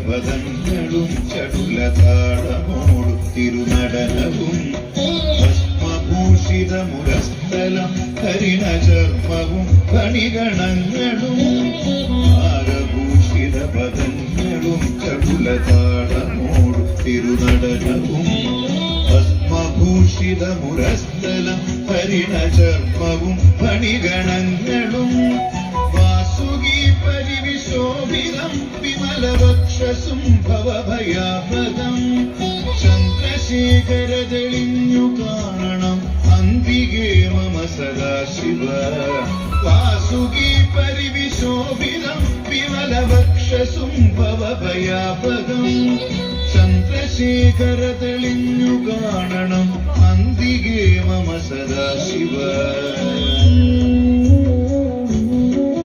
പദങ്ങളും ചടുലതാളമോടു തിരുനടനവും ഭസ്മഭൂഷിതമുരസ്ഥലം ഹരിണചർമ്മവും ഫണിഗണങ്ങളും ആരഭൂഷിത പദങ്ങളും ചടുലതാളമോടു തിരുനടനവും ഭസ്മഭൂഷിതമുരസ്ഥലം ഹരിണചർമ്മവും ഫണിഗണങ്ങളും വാസുകി പരിവിശോഭിതം വിമലവക്ഷസും ഭവഭയാപദം ചന്ദ്രശേഖര തെളിഞ്ഞു കാണണം അംബികേ മമ സദാശിവ വാസുകി പരിവിശോഭിതം വിമലവക്ഷസും ഭവഭയാപദം ചന്ദ്രശേഖര തെളിഞ്ഞു കാണണം അംബികേ മമ സദാശിവ